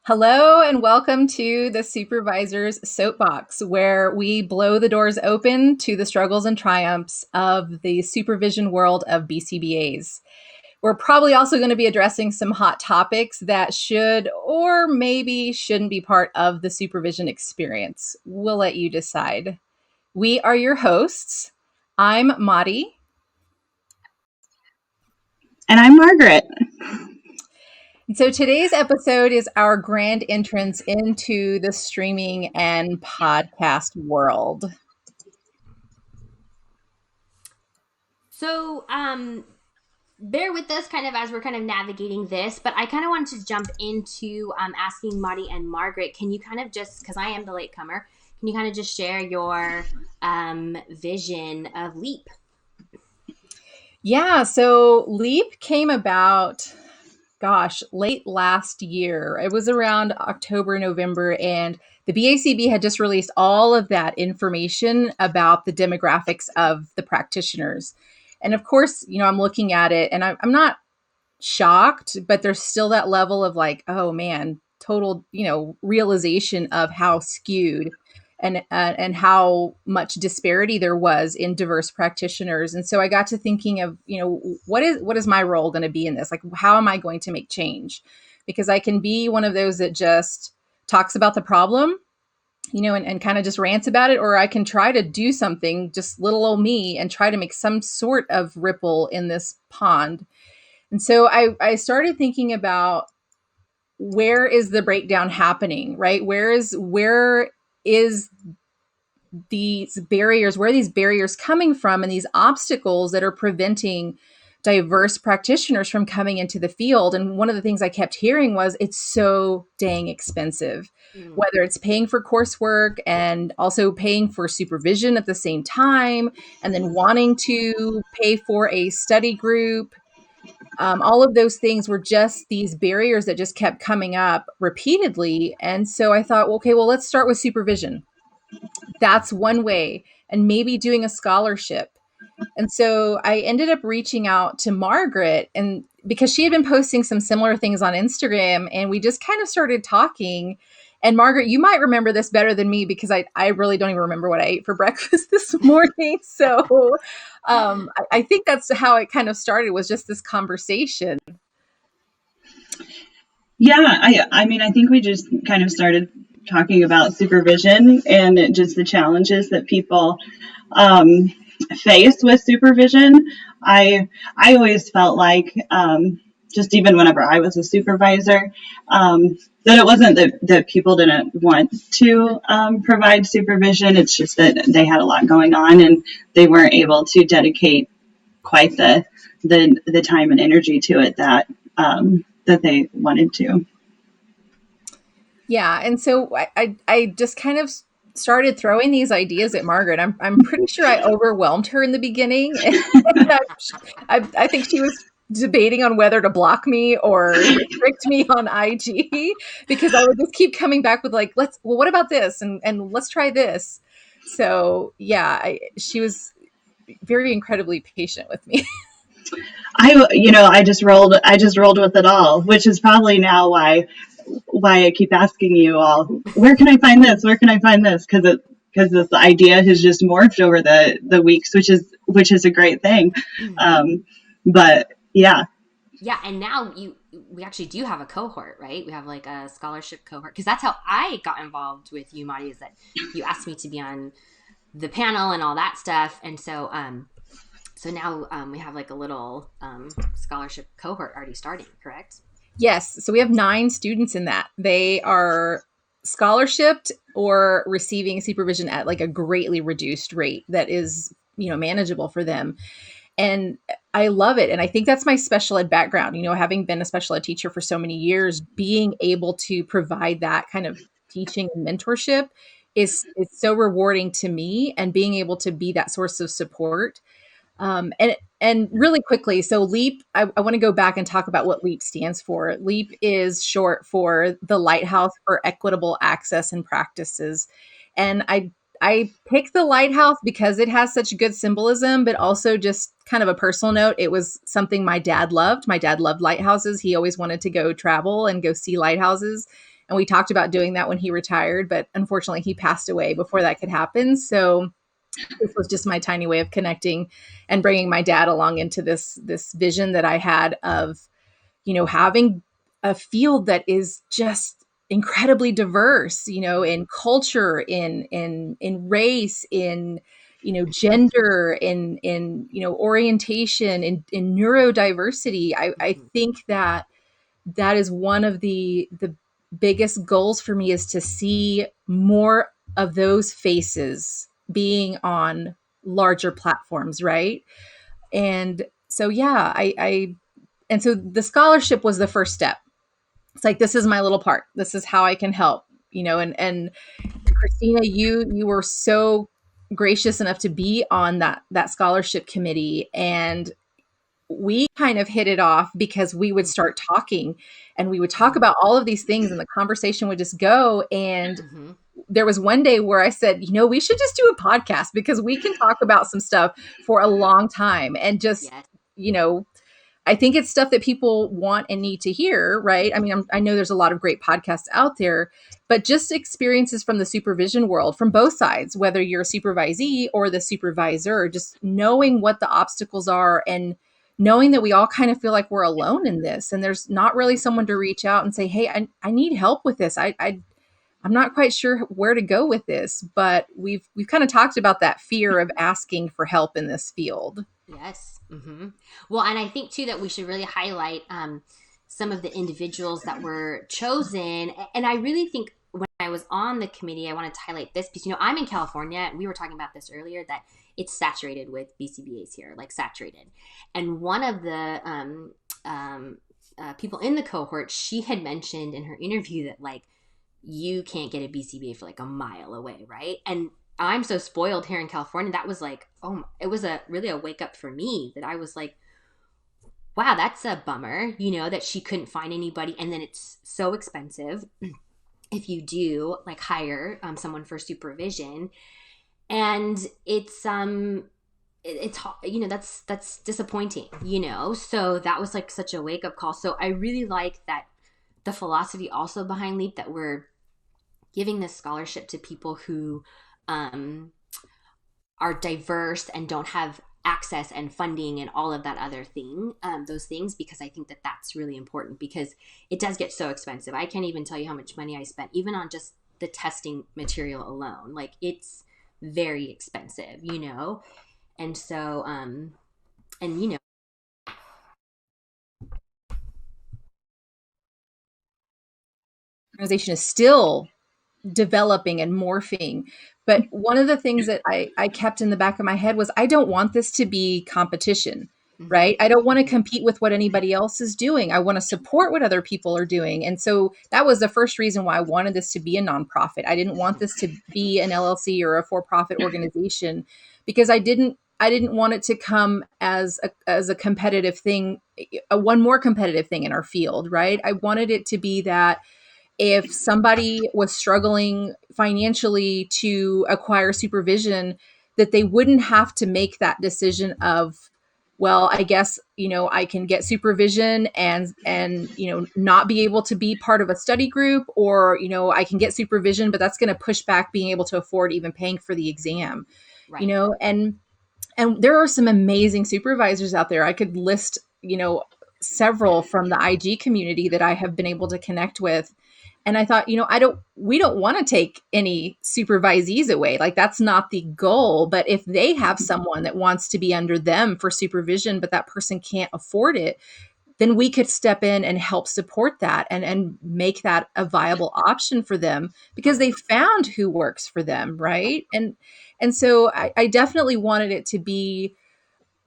Hello and welcome to the Supervisor's Soapbox, where we blow the doors open to the struggles and triumphs of the supervision world of BCBAs. We're probably also going to be addressing some hot topics that should or maybe shouldn't be part of the supervision experience. We'll let you decide. We are your hosts. I'm Madi. And I'm Margaret. So today's episode is our grand entrance into the streaming and podcast world. So, bear with us kind of as we're kind of navigating this, but I kind of wanted to jump into asking Marty and Margaret, can you kind of just, because I am the latecomer, can you kind of just share your vision of LEAP? Yeah, so LEAP came about, late last year. It was around October, November, and the BACB had just released all of that information about the demographics of the practitioners. And of course, I'm looking at it and I'm not shocked, but there's still that level of like, oh man, total, realization of how skewed and how much disparity there was in diverse practitioners. And so I got to thinking of, what is my role going to be in this? Like, how am I going to make change? Because I can be one of those that just talks about the problem, and kind of just rants about it, or I can try to do something, just little old me, and try to make some sort of ripple in this pond. And so I started thinking about, where is the breakdown happening, right? Where is these barriers, where are these barriers coming from, and these obstacles that are preventing diverse practitioners from coming into the field? And one of the things I kept hearing was, it's so dang expensive, whether it's paying for coursework and also paying for supervision at the same time, and then wanting to pay for a study group. All of those things were just these barriers that just kept coming up repeatedly. And so I thought, okay, well, let's start with supervision. That's one way, and maybe doing a scholarship. And so I ended up reaching out to Margaret, and because she had been posting some similar things on Instagram, and we just kind of started talking. And Margaret, you might remember this better than me, because I really don't even remember what I ate for breakfast this morning. So I think that's how it kind of started, was just this conversation. Yeah, I mean, I think we just kind of started talking about supervision and just the challenges that people face with supervision. I always felt like, just even whenever I was a supervisor, that it wasn't that people didn't want to provide supervision. It's just that they had a lot going on and they weren't able to dedicate quite the time and energy to it that they wanted to. Yeah. And so I just kind of started throwing these ideas at Margaret. I'm pretty sure I overwhelmed her in the beginning. I think she was debating on whether to block me or restrict me on IG, because I would just keep coming back with like, what about this? And let's try this. So yeah, she was very incredibly patient with me. I just rolled with it all, which is probably now why I keep asking you all, where can I find this? Where can I find this? Because this idea has just morphed over the weeks, which is a great thing. But yeah. Yeah, and now we actually do have a cohort, right? We have like a scholarship cohort, because that's how I got involved with you, Marty, is that you asked me to be on the panel and all that stuff, and so now we have like a little scholarship cohort already starting, correct? Yes. So we have 9 students in that. They are scholarshiped or receiving supervision at like a greatly reduced rate that is, manageable for them. And I love it. And I think that's my special ed background, having been a special ed teacher for so many years, being able to provide that kind of teaching and mentorship is so rewarding to me, and being able to be that source of support. And really quickly, so LEAP, I want to go back and talk about what LEAP stands for. LEAP is short for the Lighthouse for Equitable Access and Practices. And I picked the lighthouse because it has such good symbolism, but also just kind of a personal note. It was something my dad loved. My dad loved lighthouses. He always wanted to go travel and go see lighthouses. And we talked about doing that when he retired, but unfortunately he passed away before that could happen. So this was just my tiny way of connecting and bringing my dad along into this vision that I had of, having a field that is just incredibly diverse, in culture, in race, in gender, in orientation, in neurodiversity. I Mhm. think that is one of the biggest goals for me, is to see more of those faces being on larger platforms, right? And so yeah, I and so the scholarship was the first step. It's like, this is my little part, this is how I can help, and Christina, you were so gracious enough to be on that scholarship committee, and we kind of hit it off because we would start talking, and we would talk about all of these things, and the conversation would just go. And Mhm. there was one day where I said, we should just do a podcast, because we can talk about some stuff for a long time, and just, Yes. you know, I think it's stuff that people want and need to hear, right? I mean, I know there's a lot of great podcasts out there, but just experiences from the supervision world, from both sides, whether you're a supervisee or the supervisor, just knowing what the obstacles are, and knowing that we all kind of feel like we're alone in this, and there's not really someone to reach out and say, hey, I need help with this. I'm not quite sure where to go with this, but we've kind of talked about that fear of asking for help in this field. Yes. Well, and I think too that we should really highlight some of the individuals that were chosen. And I really think when I was on the committee, I wanted to highlight this because, I'm in California, and we were talking about this earlier, that it's saturated with BCBAs here, like saturated. And one of the people in the cohort, she had mentioned in her interview that, like, you can't get a BCBA for like a mile away, right? And I'm so spoiled here in California. That was like, it was really a wake up for me, that I was like, wow, that's a bummer, that she couldn't find anybody. And then it's so expensive if you do like hire someone for supervision. And it's that's disappointing, so that was like such a wake up call. So I really like that the philosophy also behind LEAP, that we're giving this scholarship to people who um, are diverse and don't have access and funding and all of that other thing, those things, because I think that that's really important, because it does get so expensive. I can't even tell you how much money I spent even on just the testing material alone. Like, it's very expensive, and so and Organization is still developing and morphing. But one of the things that I kept in the back of my head was, I don't want this to be competition, mm-hmm, right? I don't want to mm-hmm, compete with what anybody else is doing. I want to support what other people are doing. And so that was the first reason why I wanted this to be a nonprofit. I didn't want mm-hmm, this to be an LLC or a for-profit organization, because I didn't want it to come as a competitive thing, a one more competitive thing in our field, right? I wanted it to be that if somebody was struggling financially to acquire supervision, that they wouldn't have to make that decision of, well, I guess, I can get supervision and not be able to be part of a study group, or I can get supervision, but that's going to push back being able to afford even paying for the exam, right, and there are some amazing supervisors out there. I could list, several from the IG community that I have been able to connect with. And I thought, we don't want to take any supervisees away. Like, that's not the goal. But if they have someone that wants to be under them for supervision, but that person can't afford it, then we could step in and help support that, and make that a viable option for them, because right, they found who works for them, right? And so I definitely wanted it to be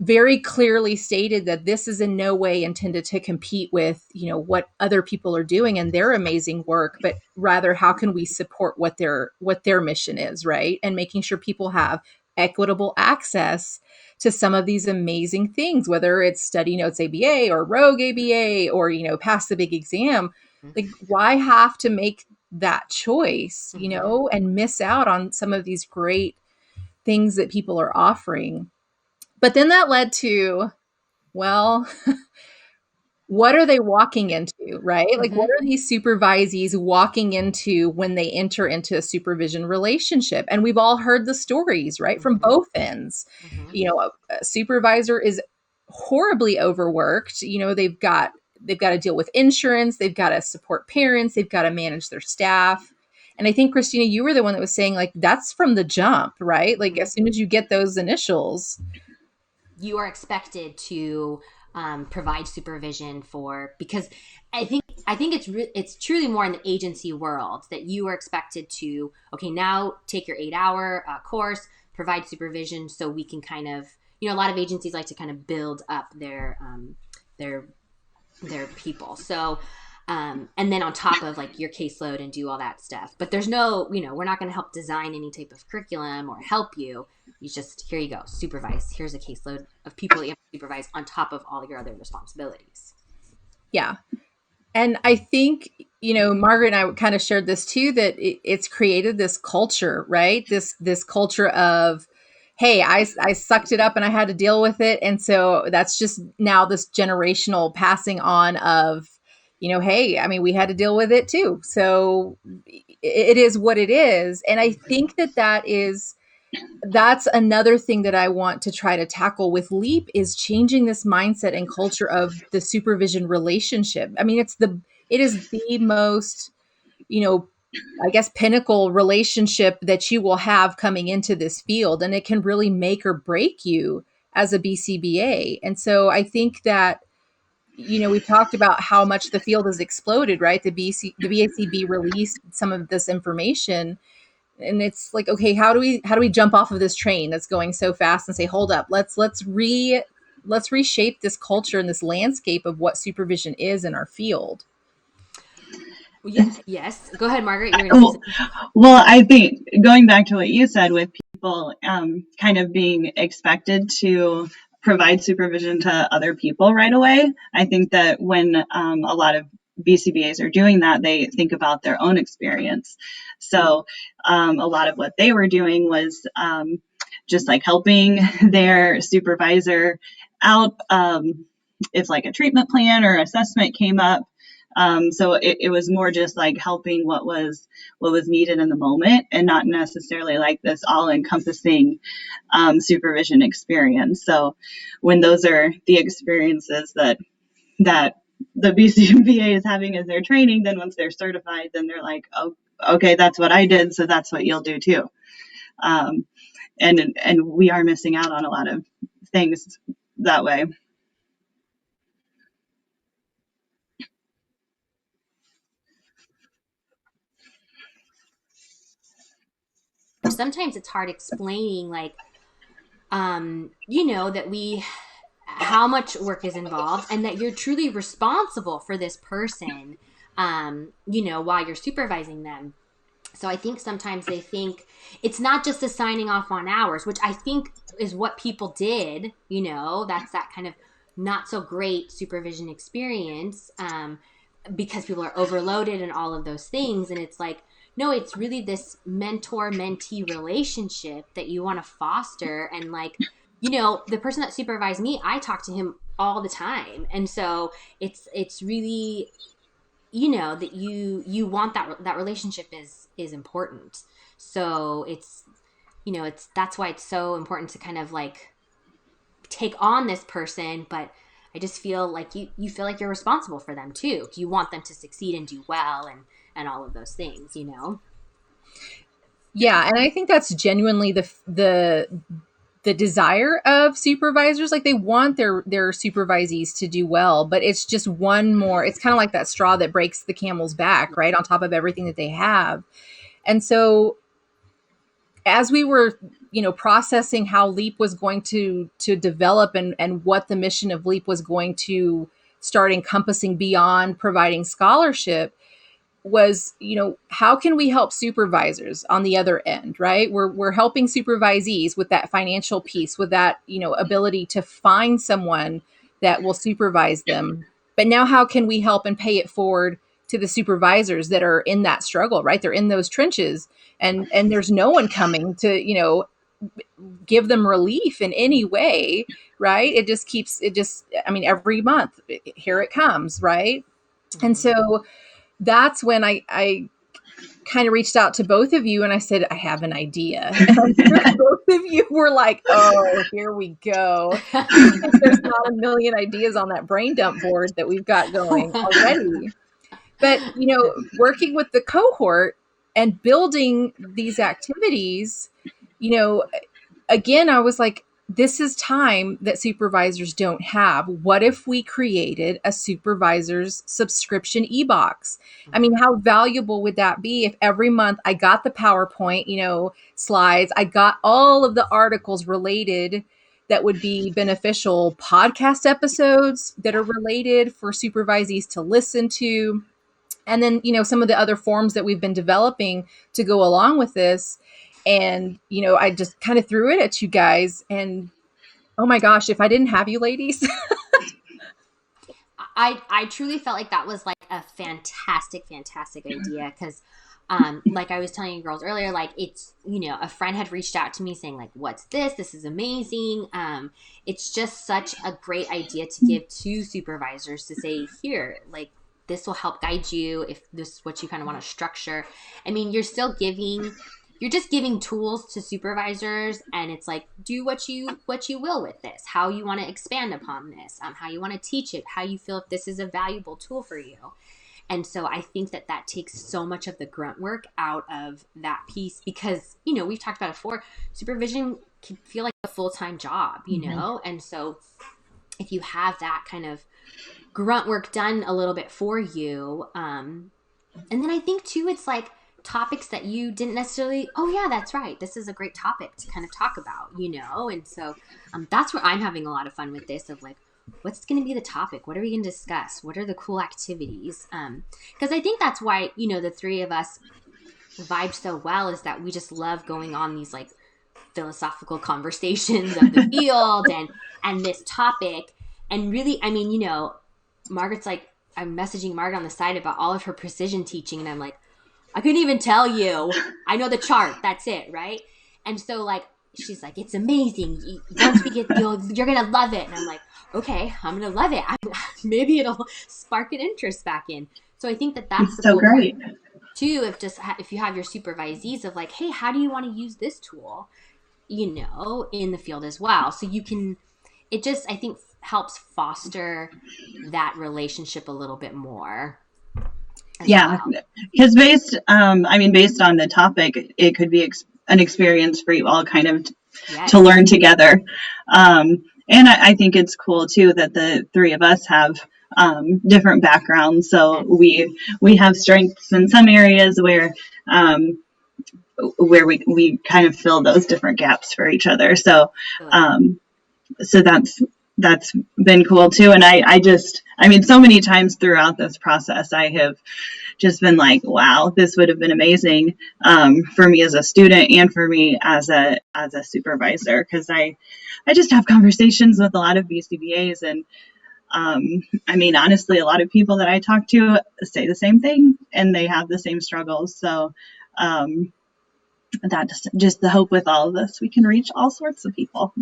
very clearly stated that this is in no way intended to compete with, what other people are doing and their amazing work, but rather, how can we support what their mission is, right? And making sure people have equitable access to some of these amazing things, whether it's Study Notes ABA or Rogue ABA, or pass the big exam. Like, why have to make that choice, mm-hmm, and miss out on some of these great things that people are offering? But then that led to, well, what are they walking into, right? Like, what Mm-hmm. are these supervisees walking into when they enter into a supervision relationship? And we've all heard the stories, right, from Mm-hmm. both ends. Mm-hmm. A supervisor is horribly overworked. They've got to deal with insurance, they've got to support parents, they've got to manage their staff. And I think, Christina, you were the one that was saying, like, that's from the jump, right? Like, Mm-hmm. as soon as you get those initials. You are expected to provide supervision for, because I think it's truly more in the agency world that you are expected to, okay, now take your 8-hour course, provide supervision, so we can kind of, a lot of agencies like to kind of build up their their people. So and then on top of like your caseload and do all that stuff. But there's no, we're not going to help design any type of curriculum or help you. You just, here you go, supervise. Here's a caseload of people that you have to supervise on top of all your other responsibilities. Yeah. And I think, Margaret and I kind of shared this too, that it's created this culture, right? This culture of, hey, I sucked it up and I had to deal with it. And so that's just now this generational passing on of, hey, I mean, we had to deal with it too. So it is what it is. And I think that's another thing that I want to try to tackle with LEAP is changing this mindset and culture of the supervision relationship. I mean, it is the most, I guess, pinnacle relationship that you will have coming into this field, and it can really make or break you as a BCBA. And so I think that, we talked about how much the field has exploded, right? The BACB released some of this information, and it's like, okay, how do we jump off of this train that's going so fast and say, hold up, let's reshape this culture and this landscape of what supervision is in our field. Yes. Go ahead, Margaret. You're going to say something. Well, I think going back to what you said with people kind of being expected to provide supervision to other people right away, I think that when a lot of BCBAs are doing that, they think about their own experience. So a lot of what they were doing was just like helping their supervisor out if like a treatment plan or assessment came up. So it was more just like helping what was needed in the moment, and not necessarily like this all-encompassing supervision experience. So when those are the experiences that the BCBA is having as their training, then once they're certified, then they're like, oh, okay, that's what I did, so that's what you'll do too. And we are missing out on a lot of things that way. Sometimes it's hard explaining, like, that how much work is involved and that you're truly responsible for this person, while you're supervising them. So I think sometimes they think it's not just the signing off on hours, which I think is what people did, that's that kind of not so great supervision experience, because people are overloaded and all of those things. And it's like, no, it's really this mentor-mentee relationship that you want to foster. And like, the person that supervised me, I talk to him all the time. And so it's really, that you want that relationship is important. So that's why it's so important to kind of like take on this person. But I just feel like you feel like you're responsible for them too. You want them to succeed and do well and all of those things, Yeah, and I think that's genuinely the desire of supervisors. Like, they want their supervisees to do well, but it's just one more, it's kind of like that straw that breaks the camel's back, right, on top of everything that they have. And so as we were processing how LEAP was going to develop, and what the mission of LEAP was going to start encompassing beyond providing scholarship, was, how can we help supervisors on the other end, right? We're helping supervisees with that financial piece, with that, ability to find someone that will supervise them. But now how can we help and pay it forward to the supervisors that are in that struggle, right? They're in those trenches, and there's no one coming to, give them relief in any way, right? I mean, every month, here it comes, right? And so that's when I kind of reached out to both of you and I said, I have an idea. And I'm sure both of you were like, oh, here we go. There's not a million ideas on that brain dump board that we've got going already. But, working with the cohort and building these activities, again, I was like, this is time that supervisors don't have. What if we created a supervisor's subscription e-box? I mean, how valuable would that be if every month I got the PowerPoint, slides, I got all of the articles related that would be beneficial, podcast episodes that are related for supervisees to listen to, and then, some of the other forms that we've been developing to go along with this. And, I just kind of threw it at you guys. And oh my gosh, if I didn't have you ladies. I truly felt like that was like a fantastic idea. Because like I was telling you girls earlier, like it's, a friend had reached out to me saying like, what's this? This is amazing. It's just such a great idea to give to supervisors to say, here, like, this will help guide you if this is what you kind of want to structure. I mean, you're just giving tools to supervisors, and it's like, do what you will with this, how you want to expand upon this, how you want to teach it, how you feel if this is a valuable tool for you. And so I think that takes so much of the grunt work out of that piece, because, we've talked about it before, supervision can feel like a full-time job, And so if you have that kind of grunt work done a little bit for you, and then I think too, it's like topics that you didn't necessarily, oh yeah, that's right, this is a great topic to kind of talk about, and so that's where I'm having a lot of fun with this, of like, what's going to be the topic, what are we going to discuss, what are the cool activities, because I think that's why the three of us vibe so well, is that we just love going on these like philosophical conversations of the field and this topic. And really, I mean, Margaret's like, I'm messaging Margaret on the side about all of her precision teaching, and I'm like, I couldn't even tell you. I know the chart. That's it, right? And so, like, she's like, it's amazing. Once we get, you're gonna love it. And I'm like, okay, I'm gonna love it. Maybe it'll spark an interest back in. So I think that's the so cool great part, too. If you have your supervisees of like, hey, how do you want to use this tool, in the field as well? So you can. It just, I think, helps foster that relationship a little bit more. Yeah, because based on the topic, it could be an experience for you all kind of to learn together. And I think it's cool too that the three of us have different backgrounds, so we have strengths in some areas where we kind of fill those different gaps for each other. So so that's been cool too. And so many times throughout this process, I have just been like, wow, this would have been amazing for me as a student and for me as a supervisor. Cause I just have conversations with a lot of BCBAs, and honestly, a lot of people that I talk to say the same thing and they have the same struggles. So that's just the hope with all of this. We can reach all sorts of people.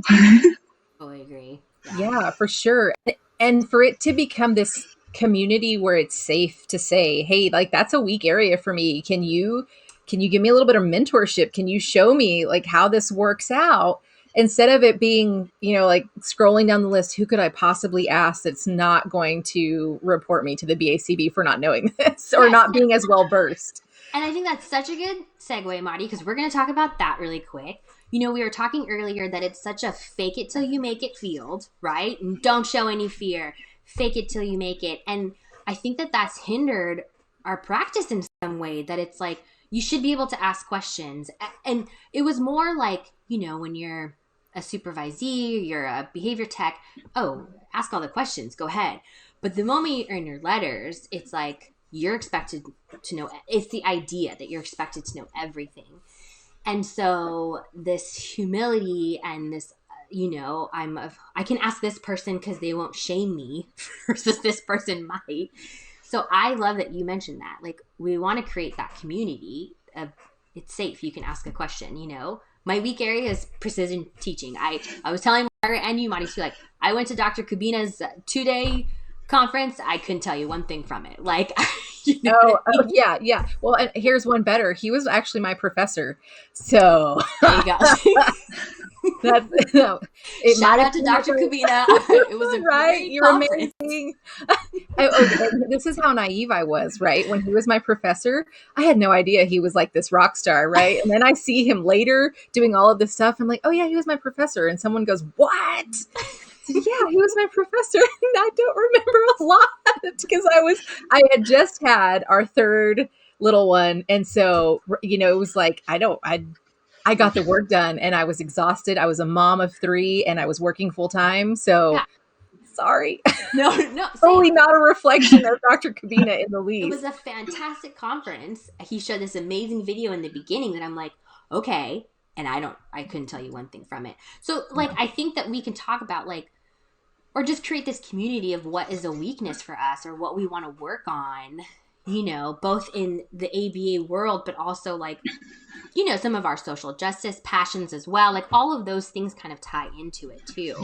Totally agree. Yeah, for sure. And for it to become this community where it's safe to say, hey, like, that's a weak area for me. Can you give me a little bit of mentorship? Can you show me like how this works out? Instead of it being, like scrolling down the list, who could I possibly ask that's not going to report me to the BACB for not knowing this or not being as well versed? And I think that's such a good segue, Marty, because we're going to talk about that really quick. We were talking earlier that it's such a fake it till you make it field, right? And don't show any fear. Fake it till you make it. And I think that that's hindered our practice in some way, that it's like, you should be able to ask questions. And it was more like, when you're a supervisee, you're a behavior tech, ask all the questions, go ahead. But the moment you're in your letters, it's like, you're expected to know. It's the idea that you're expected to know everything. And so this humility and this, I can ask this person because they won't shame me versus this person might. So I love that you mentioned that. Like, we want to create that community of, it's safe. You can ask a question, my weak area is precision teaching. I was telling Margaret and you, Marty, too, like, I went to Dr. Kabina's 2-day conference. I couldn't tell you one thing from it. Like, you know what I mean? Yeah, yeah. Well, and here's one better. He was actually my professor. So There you go. that's no, it Shout might out have to been Dr. a- Kabina. It was a right. great You're conference. amazing. And this is how naive I was, right? When he was my professor, I had no idea he was like this rock star, right? And then I see him later doing all of this stuff. I'm like, oh yeah, he was my professor. And someone goes, what? I said, yeah, he was my professor. And I don't remember a lot because I had just had our third little one. And so, it was like, I got the work done and I was exhausted. I was a mom of 3 and I was working full time. So Yeah. sorry. No, same. Totally not a reflection of Dr. Kabina in the It was least. a fantastic conference. He showed this amazing video in the beginning that I'm like, okay. And I couldn't tell you one thing from it. So, like, I think that we can talk about, like, or just create this community of what is a weakness for us or what we want to work on, both in the ABA world, but also, like, some of our social justice passions as well. Like, all of those things kind of tie into it too,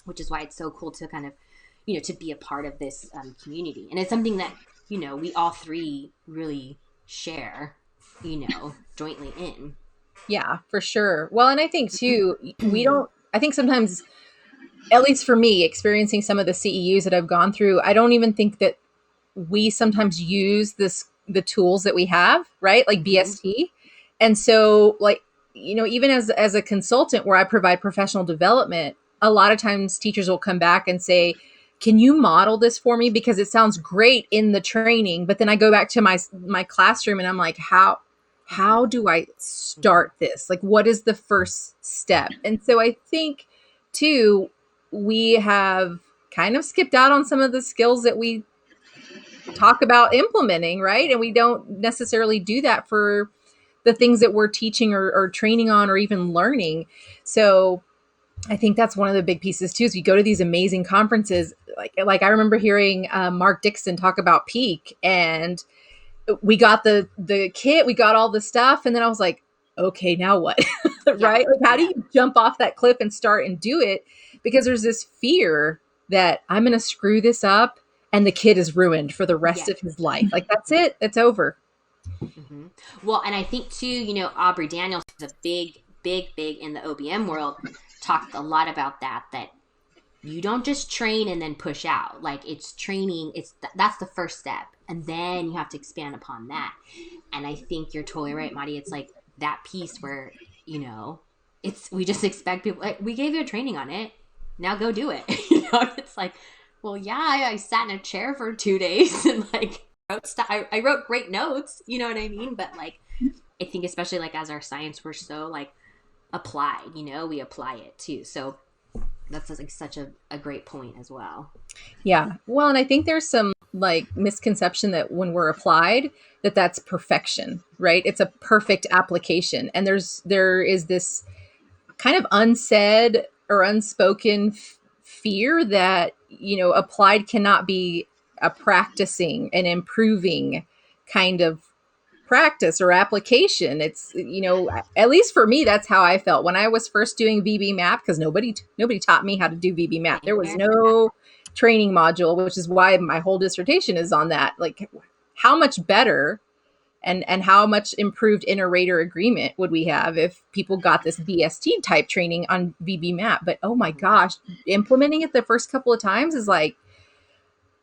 which is why it's so cool to kind of, to be a part of this community. And it's something that, we all 3 really share, jointly in. Yeah, for sure. Well, and I think too, I think sometimes, at least for me, experiencing some of the CEUs that I've gone through, I don't even think that we sometimes use the tools that we have, right? Like BST. And so, like, even as a consultant where I provide professional development, a lot of times teachers will come back and say, can you model this for me? Because it sounds great in the training, but then I go back to my classroom and I'm like, how do I start this? Like, what is the first step? And so I think too, we have kind of skipped out on some of the skills that we talk about implementing, right? And we don't necessarily do that for the things that we're teaching or training on or even learning. So I think that's one of the big pieces too, is we go to these amazing conferences. Like I remember hearing Mark Dixon talk about Peak, and we got the kit, we got all the stuff. And then I was like, okay, now what? Right? Like, how do you jump off that cliff and start and do it? Because there's this fear that I'm going to screw this up and the kid is ruined for the rest of his life. Like, that's it. It's over. Mm-hmm. Well, and I think too, Aubrey Daniels is a big in the OBM world, talked a lot about that you don't just train and then push out. Like, it's training. That's the first step. And then you have to expand upon that. And I think you're totally right, Madi. It's like that piece where, we just expect people, like, we gave you a training on it. Now go do it. It's like, well, yeah, I sat in a chair for 2 days and like I wrote great notes, you know what I mean? But like, I think especially like as our science, we're so like applied, we apply it too. So that's like such a great point as well. Yeah. Well, and I think there's some like misconception that when we're applied, that's perfection, right? It's a perfect application. And there is this kind of unsaid or unspoken fear that, applied cannot be a practicing and improving kind of practice or application. It's, at least for me, that's how I felt when I was first doing VB map, because nobody taught me how to do VB map. There was no training module, which is why my whole dissertation is on that. Like, how much better and how much improved inter-rater agreement would we have if people got this BST type training on VB map? But oh my gosh, implementing it the first couple of times is like,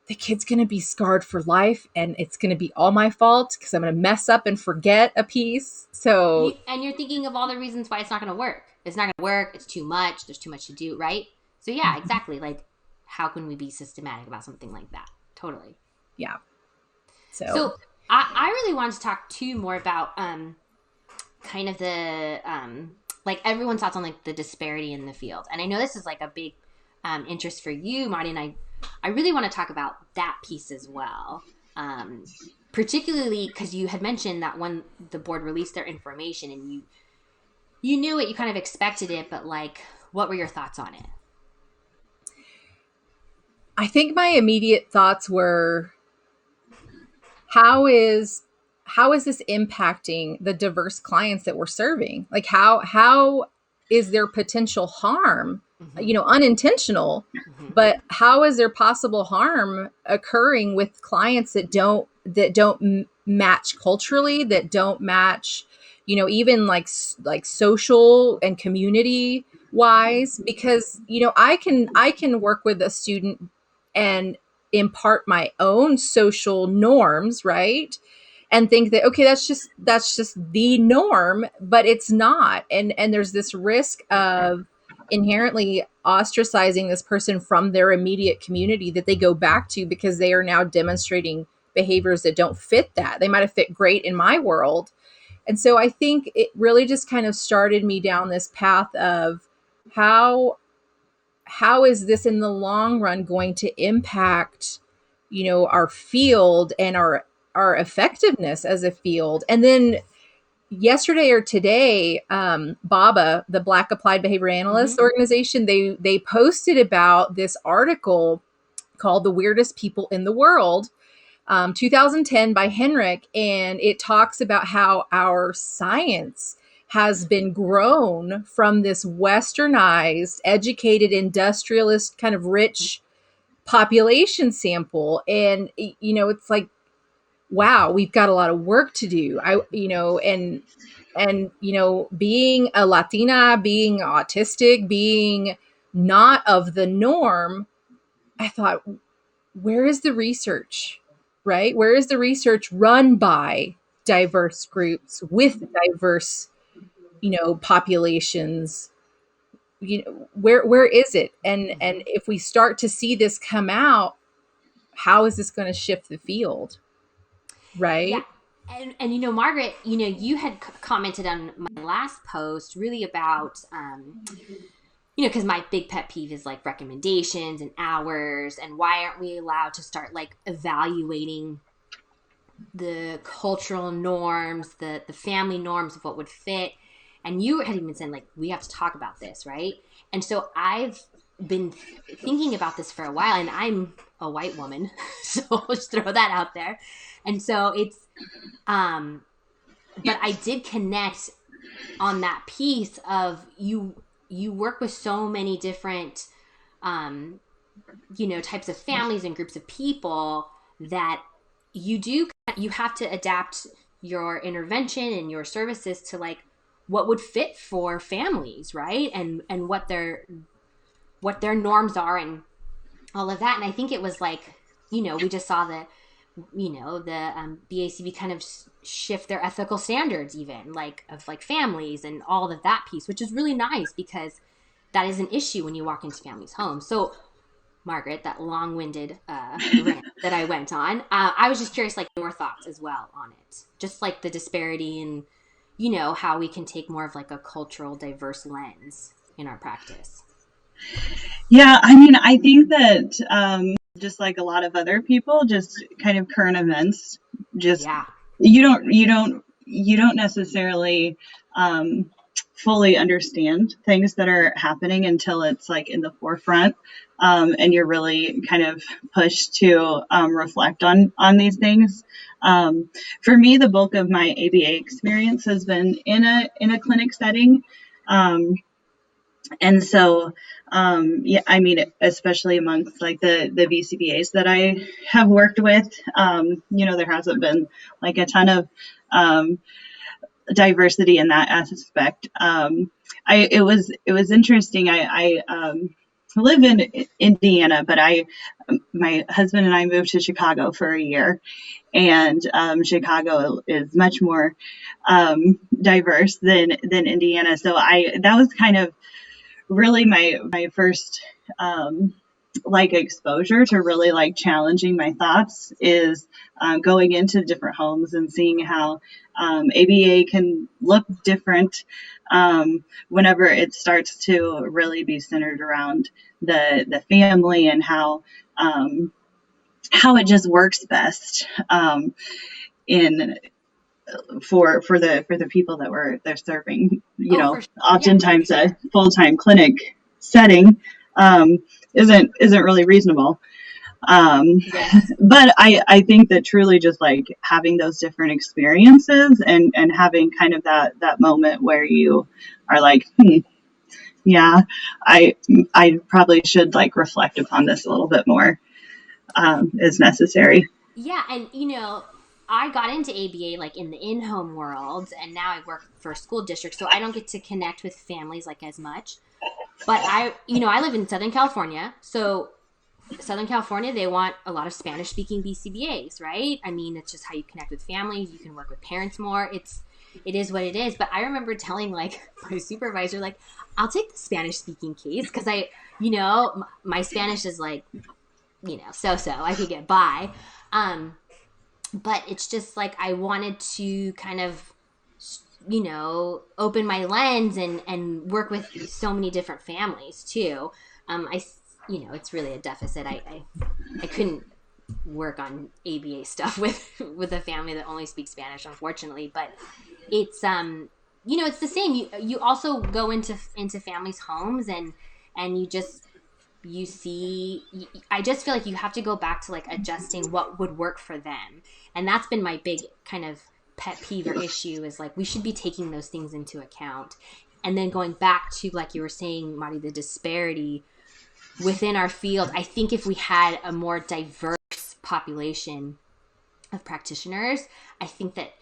the kid's going to be scarred for life, and it's going to be all my fault because I'm going to mess up and forget a piece. So, and you're thinking of all the reasons why it's not going to work. It's not going to work. It's too much. There's too much to do, right? So yeah, exactly. Like, how can we be systematic about something like that? Totally. Yeah. So I really wanted to talk too more about kind of the like everyone's thoughts on like the disparity in the field. And I know this is like a big interest for you, Marty, and I really want to talk about that piece as well. Particularly because you had mentioned that when the board released their information and you knew it, you kind of expected it, but like, what were your thoughts on it? I think my immediate thoughts were, how is how is this impacting the diverse clients that we're serving? Like how is there potential harm, Mm-hmm. unintentional, Mm-hmm. but how is there possible harm occurring with clients that don't match culturally, that don't match, even like social and community wise? Because I can work with a student and impart my own social norms, right? And think that, okay, that's just the norm, but it's not. And there's this risk of inherently ostracizing this person from their immediate community that they go back to, because they are now demonstrating behaviors that don't fit that. They might have fit great in my world. And so I think it really just kind of started me down this path of how how is this in the long run going to impact, our field and our effectiveness as a field? And then yesterday or today, BABA, the Black Applied Behavior Mm-hmm. Analysts organization, they posted about this article called "The Weirdest People in the World," 2010, by Henrik, and it talks about how our science has been grown from this westernized, educated, industrialist, kind of rich population sample. And it's like, wow, we've got a lot of work to do. And being a Latina, being autistic, being not of the norm, I thought, where is the research, right? Where is the research run by diverse groups with diverse, populations? Where is it? And Mm-hmm. if we start to see this come out, how is this going to shift the field, Yeah. right? And Margaret, you had commented on my last post really about, because my big pet peeve is like recommendations and hours, and why aren't we allowed to start like evaluating the cultural norms, the family norms of what would fit. And you had even said, like, we have to talk about this, right? And so I've been thinking about this for a while, and I'm a white woman, so I'll just throw that out there. And so it's, but I did connect on that piece of you work with so many different, types of families and groups of people that you have to adapt your intervention and your services to like what would fit for families, right? And what their norms are and all of that. And I think it was like, we just saw the BACB kind of shift their ethical standards, even like of like families and all of that piece, which is really nice because that is an issue when you walk into families' homes. So Margaret, that long-winded rant that I went on, I was just curious, like, your thoughts as well on it, just like the disparity and how we can take more of like a cultural diverse lens in our practice. Yeah, I mean, I think that just like a lot of other people, just kind of current events, just Yeah. you don't necessarily fully understand things that are happening until it's like in the forefront, and you're really kind of pushed to reflect on these things. For me, the bulk of my ABA experience has been in a clinic setting. And so, yeah, I mean, especially amongst like the BCBAs that I have worked with, there hasn't been like a ton of diversity in that aspect. It was interesting. I live in Indiana, but my husband and I moved to Chicago for a year, and Chicago is much more diverse than Indiana. So that was kind of really my first like exposure to really like challenging my thoughts is going into different homes and seeing how ABA can look different whenever it starts to really be centered around the family and how it just works best in for the people that they're serving. Oh, for sure. Yeah, for Oftentimes sure. a full-time clinic setting isn't really reasonable. Yes. But I think that truly just like having those different experiences and having kind of that moment where you are like, yeah, I I probably should like reflect upon this a little bit more, is necessary. Yeah, and I got into ABA like in the in-home world, and now I work for a school district, so I don't get to connect with families like as much. But I live in Southern California, so Southern California, they want a lot of Spanish speaking BCBAs, right? I mean, it's just how you connect with families. You can work with parents more. It is what it is. But I remember telling like my supervisor, like, I'll take the Spanish speaking case because my Spanish is like, so I could get by. Um, but it's just like I wanted to kind of open my lens and work with so many different families too. I it's really a deficit. I couldn't work on ABA stuff with a family that only speaks Spanish, unfortunately. But it's it's the same. You also go into families' homes and you see. I just feel like you have to go back to like adjusting what would work for them, and that's been my big kind of pet peeve or issue is like we should be taking those things into account. And then going back to like you were saying, Marty, the disparity within our field, I think if we had a more diverse population of practitioners, I think that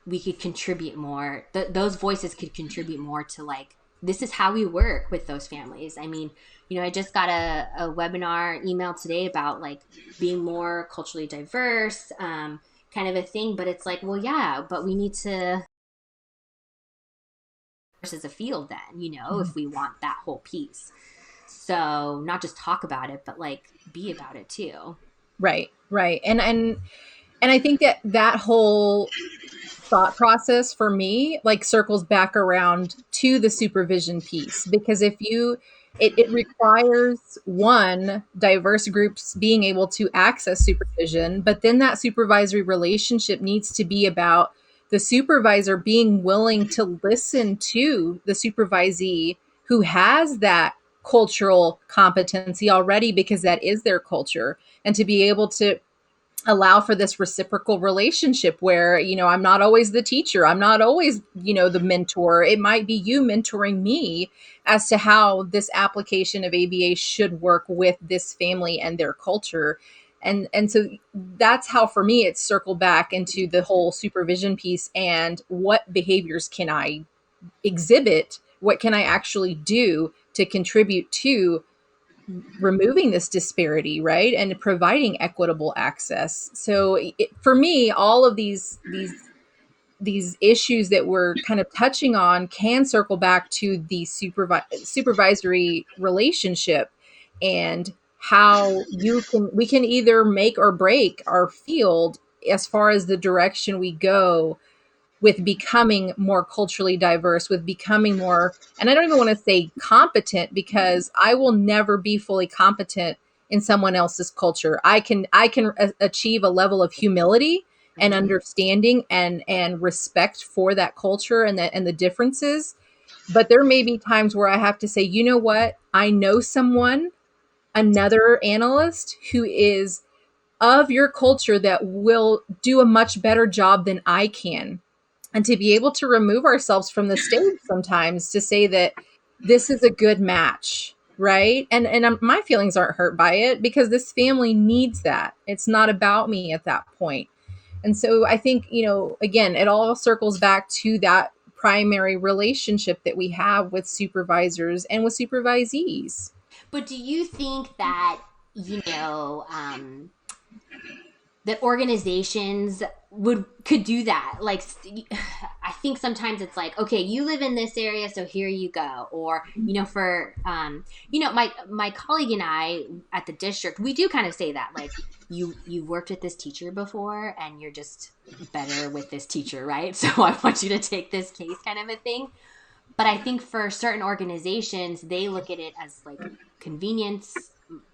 we could contribute more. Those voices could contribute more to like, this is how we work with those families. I mean, I just got a webinar email today about like being more culturally diverse, kind of a thing. But it's like, well, yeah, but we need to as a field then, if we want that whole piece. So not just talk about it, but like be about it too. Right. Right. And I think that whole thought process for me like circles back around to the supervision piece, because it requires one, diverse groups being able to access supervision, but then that supervisory relationship needs to be about the supervisor being willing to listen to the supervisee who has that cultural competency already because that is their culture, and to be able to allow for this reciprocal relationship where I'm not always the teacher, I'm not always the mentor, it might be you mentoring me as to how this application of ABA should work with this family and their culture. And so that's how for me it's circled back into the whole supervision piece, and what behaviors can I exhibit, what can I actually do to contribute to removing this disparity, right, and providing equitable access. So for me, all of these issues that we're kind of touching on can circle back to the supervisory relationship, and how we can either make or break our field as far as the direction we go with becoming more culturally diverse, with becoming more, and I don't even want to say competent, because I will never be fully competent in someone else's culture. I can achieve a level of humility and Mm-hmm. understanding and respect for that culture and the differences. But there may be times where I have to say, you know what? I know someone, another analyst who is of your culture that will do a much better job than I can, and to be able to remove ourselves from the stage sometimes to say that this is a good match, right, and my feelings aren't hurt by it because this family needs that. It's not about me at that point. And so I think again, it all circles back to that primary relationship that we have with supervisors and with supervisees. But do you think that that organizations could do that? Like, I think sometimes it's like, okay, you live in this area, so here you go. Or for my colleague and I at the district, we do kind of say that, like, you've worked with this teacher before and you're just better with this teacher, right? So I want you to take this case, kind of a thing. But I think for certain organizations, they look at it as like convenience,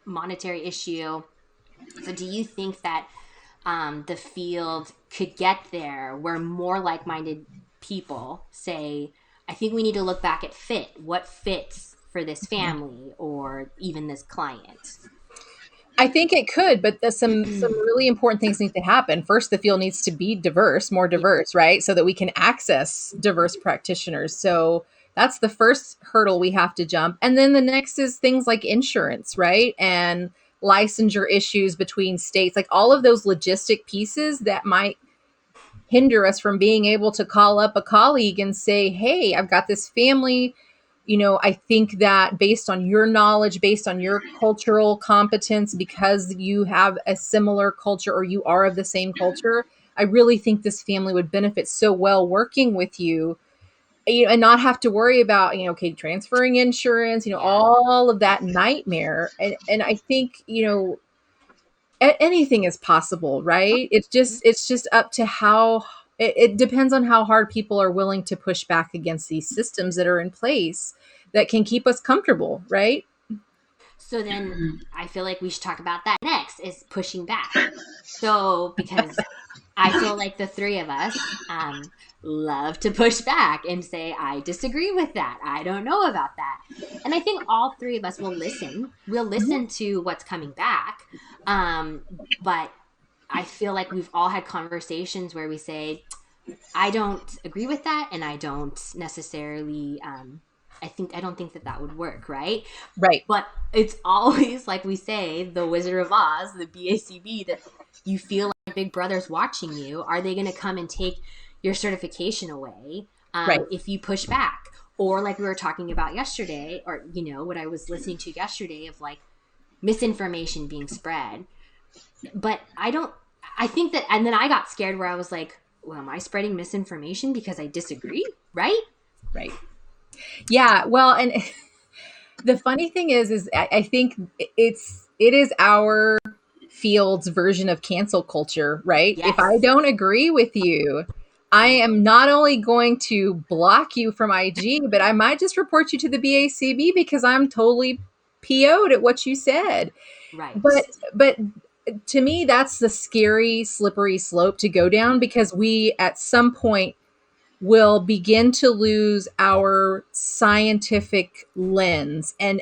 monetary issue. So do you think that the field could get there where more like-minded people say, I think we need to look back at what fits for this family or even this client? I think it could, but there's some really important things need to happen. First, the field needs to be diverse, more Yeah. diverse, right? So that we can access diverse practitioners. So that's the first hurdle we have to jump. And then the next is things like insurance, right? And licensure issues between states, like all of those logistic pieces that might hinder us from being able to call up a colleague and say, hey, I've got this family. I think that based on your knowledge, based on your cultural competence, because you have a similar culture or you are of the same culture, I really think this family would benefit so well working with you, and not have to worry about, okay, transferring insurance, Yeah. all of that nightmare. And I think, anything is possible, right? It's just up to how it depends on how hard people are willing to push back against these systems that are in place that can keep us comfortable, right? So then I feel like we should talk about that next is pushing back. So because I feel like the three of us love to push back and say, I disagree with that. I don't know about that. And I think all three of us will listen. We'll listen to what's coming back. But I feel like we've all had conversations where we say, I don't agree with that. And I don't necessarily, I don't think that would work. Right. Right. But it's always, like we say, the Wizard of Oz, the BACB, that you feel like Big Brother's watching you. Are they going to come and take your certification away Right. if you push back? Or like we were talking about yesterday, or, what I was listening to yesterday of like misinformation being spread. But I think that, and then I got scared where I was like, well, am I spreading misinformation because I disagree? Right? Right. Yeah. Well, and the funny thing is I think it is our field's version of cancel culture, right? Yes. If I don't agree with you, I am not only going to block you from IG, but I might just report you to the BACB because I'm totally PO'd at what you said. Right. But to me, that's the scary, slippery slope to go down, because we at some point will begin to lose our scientific lens. And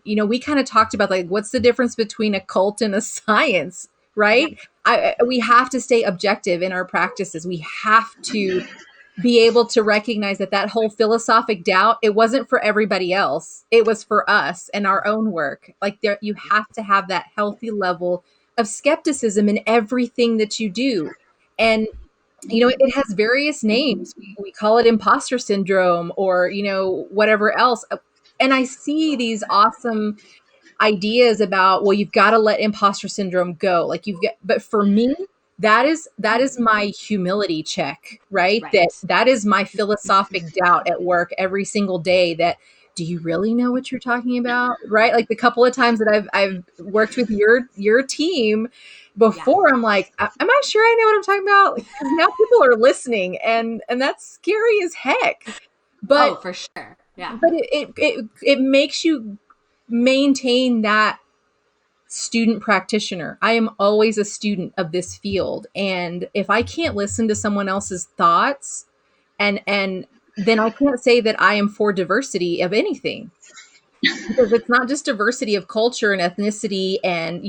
we kind of talked about, like, what's the difference between a cult and a science, right? We have to stay objective in our practices. We have to be able to recognize that whole philosophic doubt, it wasn't for everybody else. It was for us and our own work. Like, you have to have that healthy level of skepticism in everything that you do. And it has various names. We call it imposter syndrome, or whatever else. And I see these awesome ideas about, well, you've got to let imposter syndrome go. Like, but for me, that is my humility check, right? Right. That is my philosophic doubt at work every single day. That, do you really know what you're talking about, right? Like the couple of times that I've worked with your team before, I'm like, am I sure I know what I'm talking about? Because now people are listening, and that's scary as heck. But for sure. Yeah. but it makes you maintain that student practitioner. I am always a student of this field, and if I can't listen to someone else's thoughts, and then I can't say that I am for diversity of anything, because it's not just diversity of culture and ethnicity and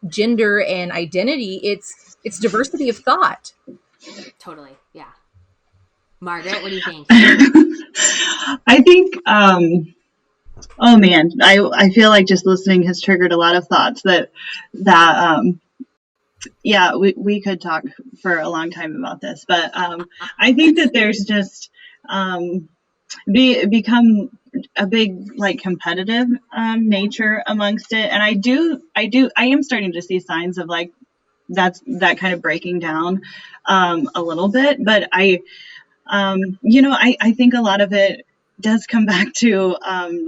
gender and identity. It's diversity of thought. Totally. Yeah. Margaret, what do you think? I think, oh man, I feel like just listening has triggered a lot of thoughts that yeah, we could talk for a long time about this, but I think that there's just become a big, like, competitive nature amongst it, and I am starting to see signs of, like, that kind of breaking down a little bit, but I think a lot of it does come back to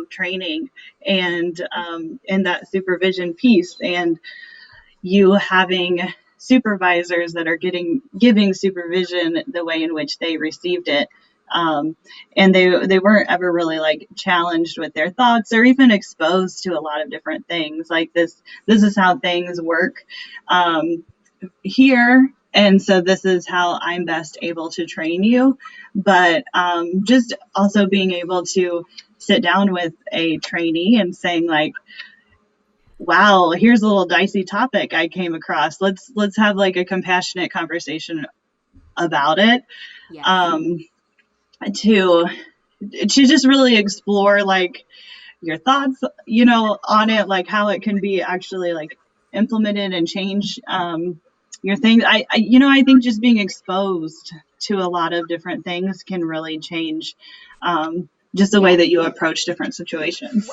training and that supervision piece, and you having supervisors that are giving supervision the way in which they received it. And they weren't ever really, like, challenged with their thoughts or even exposed to a lot of different things. Like, this is how things work here. And so this is how I'm best able to train you. But just also being able to sit down with a trainee and saying, like, wow, here's a little dicey topic I came across. Let's have like a compassionate conversation about it. Yes. To just really explore like your thoughts, on it, like how it can be actually like implemented and change your things. I think just being exposed to a lot of different things can really change just the way that you approach different situations.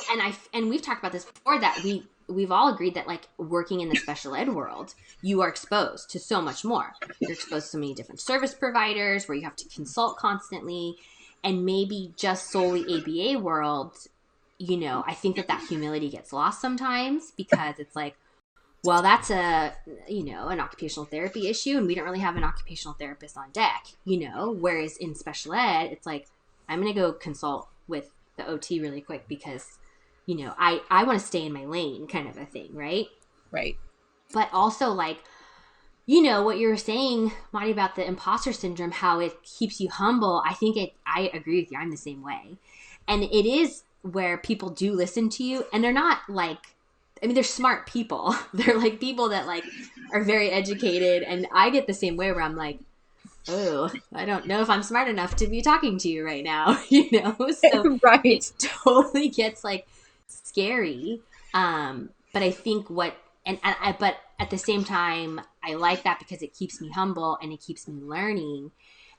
And we've talked about this before, that we've all agreed that like working in the special ed world, you are exposed to so much more. You're exposed to so many different service providers where you have to consult constantly, and maybe just solely ABA world, I think that humility gets lost sometimes, because it's like, well, that's an occupational therapy issue, and we don't really have an occupational therapist on deck, whereas in special ed, it's like, I'm going to go consult with the OT really quick because, I want to stay in my lane, kind of a thing, right? Right. But also, like, what you were saying, Monty, about the imposter syndrome, how it keeps you humble. I agree with you. I'm the same way. And it is where people do listen to you, and they're not like, they're smart people. They're like people that like are very educated. And I get the same way where I'm like, oh, I don't know if I'm smart enough to be talking to you right now, So Right. it totally gets like scary. But I think but at the same time, I like that because it keeps me humble and it keeps me learning.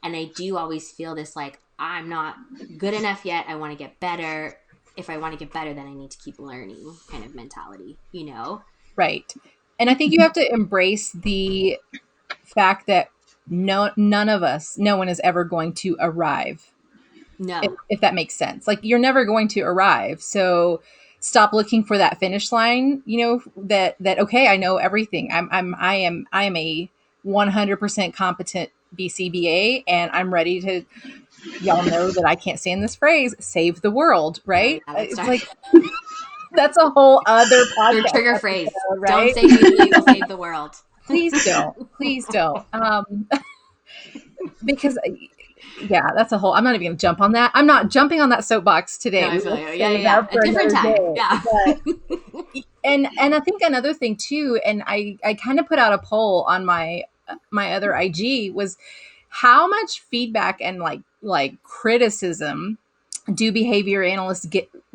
And I do always feel this like, I'm not good enough yet. I want to get better. If I want to get better, then I need to keep learning, kind of mentality, Right. And I think you have to embrace the fact that no one is ever going to arrive. No. If that makes sense. Like, you're never going to arrive. So stop looking for that finish line, that okay, I know everything. I am a 100% competent BCBA, and I'm ready to, y'all know that I can't stand this phrase, save the world, right? Yeah, It's like that's a whole other podcast. Your trigger phrase. Right? Don't say you will save the world. Please don't. Because yeah, that's a whole, I'm not even going to jump on that. I'm not jumping on that soapbox today. No, I feel like, yeah. A different time. Day. Yeah. But, and I think another thing too, and I kind of put out a poll on my other IG, was how much feedback and like criticism do behavior analysts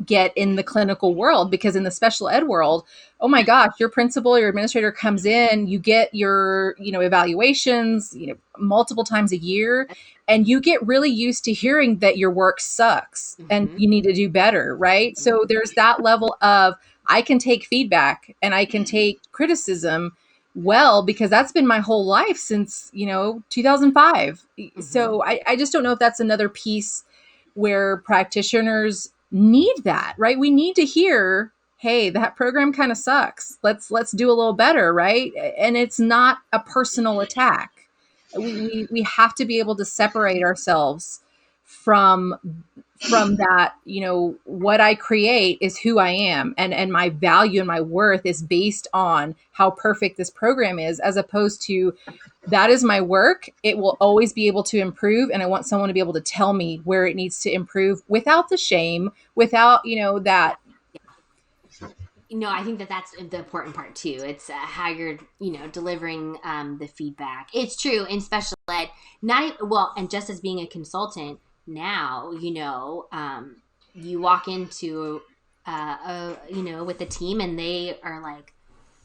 get in the clinical world? Because in the special ed world, oh my gosh, your principal, your administrator comes in, you get your, evaluations, multiple times a year, and you get really used to hearing that your work sucks and you need to do better, right? So there's that level of, I can take feedback and I can take criticism well, because that's been my whole life since, 2005. So I just don't know if that's another piece where practitioners need that, right? We need to hear, hey, that program kind of sucks. Let's do a little better, right? And it's not a personal attack. We have to be able to separate ourselves from that. What I create is who I am, and my value and my worth is based on how perfect this program is, as opposed to, that is my work. It will always be able to improve. And I want someone to be able to tell me where it needs to improve without the shame, without, that. I think that's the important part too. It's how you're, delivering the feedback. It's true in special ed, and just as being a consultant now, you walk into, with a team and they are like,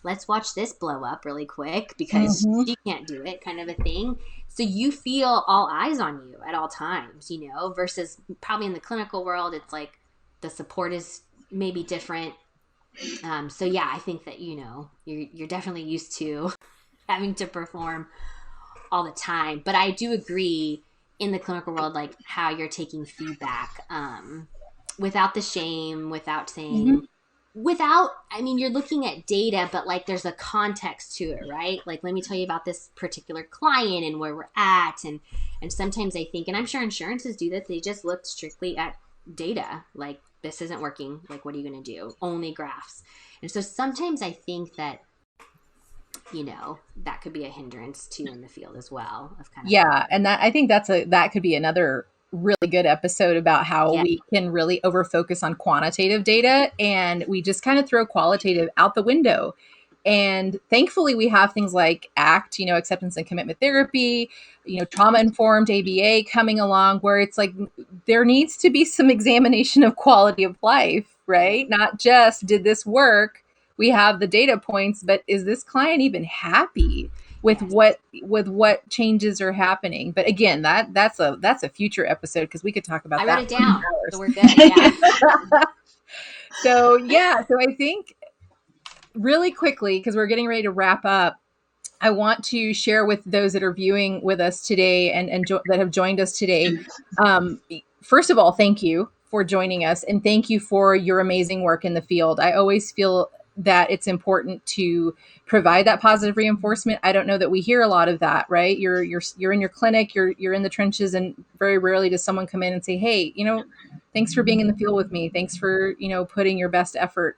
let's watch this blow up really quick because she can't do it, kind of a thing. So you feel all eyes on you at all times, versus probably in the clinical world, it's like the support is maybe different. So yeah, I think that, you're definitely used to having to perform all the time. But I do agree in the clinical world, like how you're taking feedback without the shame, without saying, you're looking at data, but like there's a context to it, right? Like, let me tell you about this particular client and where we're at. And sometimes I think, and I'm sure insurances do that, they just look strictly at data. Like, this isn't working. Like, what are you going to do? Only graphs. And so sometimes I think that, that could be a hindrance too in the field as well. And that, I think that could be another really good episode about how Yeah. we can really over focus on quantitative data and we just kind of throw qualitative out the window. And thankfully, we have things like ACT, acceptance and commitment therapy, trauma informed ABA coming along, where it's like there needs to be some examination of quality of life, right? Not just did this work? We have the data points, but is this client even happy with what changes are happening? But again, that's a future episode because we could talk about I that wrote it for down, hours. so we're good. Yeah. So I think really quickly, because we're getting ready to wrap up, I want to share with those that are viewing with us today and that have joined us today. First of all, thank you for joining us, and thank you for your amazing work in the field. I always feel that it's important to provide that positive reinforcement. I don't know that we hear a lot of that, right? You're in your clinic, you're in the trenches, and very rarely does someone come in and say, "Hey, thanks for being in the field with me. Thanks for putting your best effort."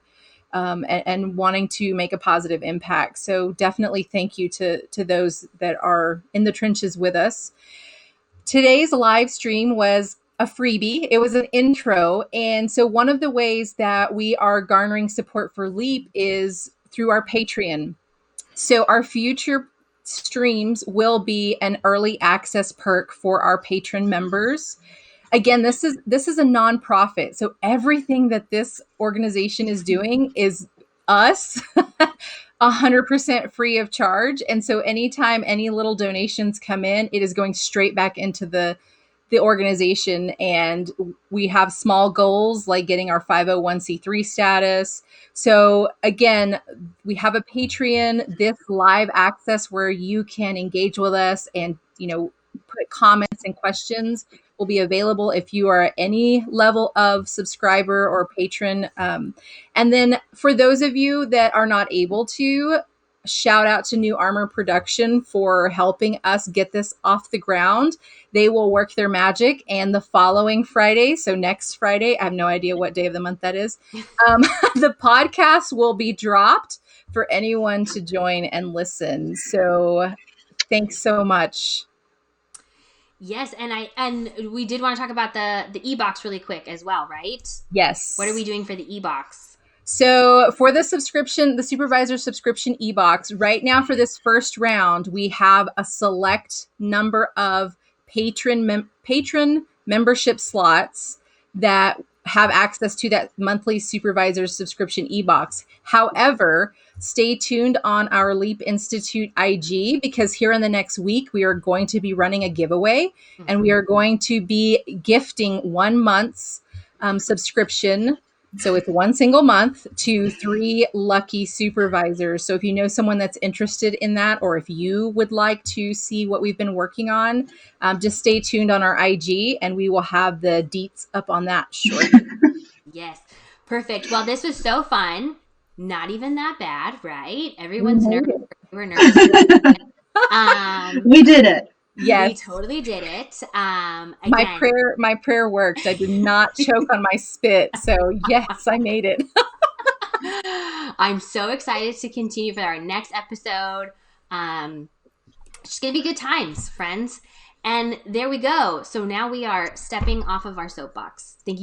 And wanting to make a positive impact. So definitely thank you to those that are in the trenches with us. Today's live stream was a freebie. It was an intro. And so one of the ways that we are garnering support for LEAP is through our Patreon. So our future streams will be an early access perk for our patron members. Again, this is a nonprofit. So everything that this organization is doing is us 100% free of charge. And so anytime any little donations come in, it is going straight back into the organization. And we have small goals like getting our 501c3 status. So again, we have a Patreon, this live access where you can engage with us and, put comments and questions will be available if you are at any level of subscriber or patron. And then for those of you that are not able to, shout out to New Armor Production for helping us get this off the ground. They will work their magic, and the following Friday, so next Friday, I have no idea what day of the month that is, the podcast will be dropped for anyone to join and listen. So thanks so much. Yes, and we did want to talk about the e-box really quick as well, right? Yes. What are we doing for the e-box? So for the subscription, the Supervisor subscription e-box, right now for this first round, we have a select number of patron membership slots that have access to that monthly Supervisor subscription e-box. However, stay tuned on our Leap Institute IG, because here in the next week, we are going to be running a giveaway, and we are going to be gifting 1 month's subscription. So it's one single month to 3 lucky supervisors. So if you know someone that's interested in that, or if you would like to see what we've been working on, just stay tuned on our IG and we will have the deets up on that shortly. Yes. Perfect. Well, this was so fun. Not even that bad, right? Everyone's nervous. We're nervous. We did it. Yes. We totally did it. Again, my prayer worked. I did not choke on my spit. So yes, I made it. I'm so excited to continue for our next episode. It's just going to be good times, friends. And there we go. So now we are stepping off of our soapbox. Thank you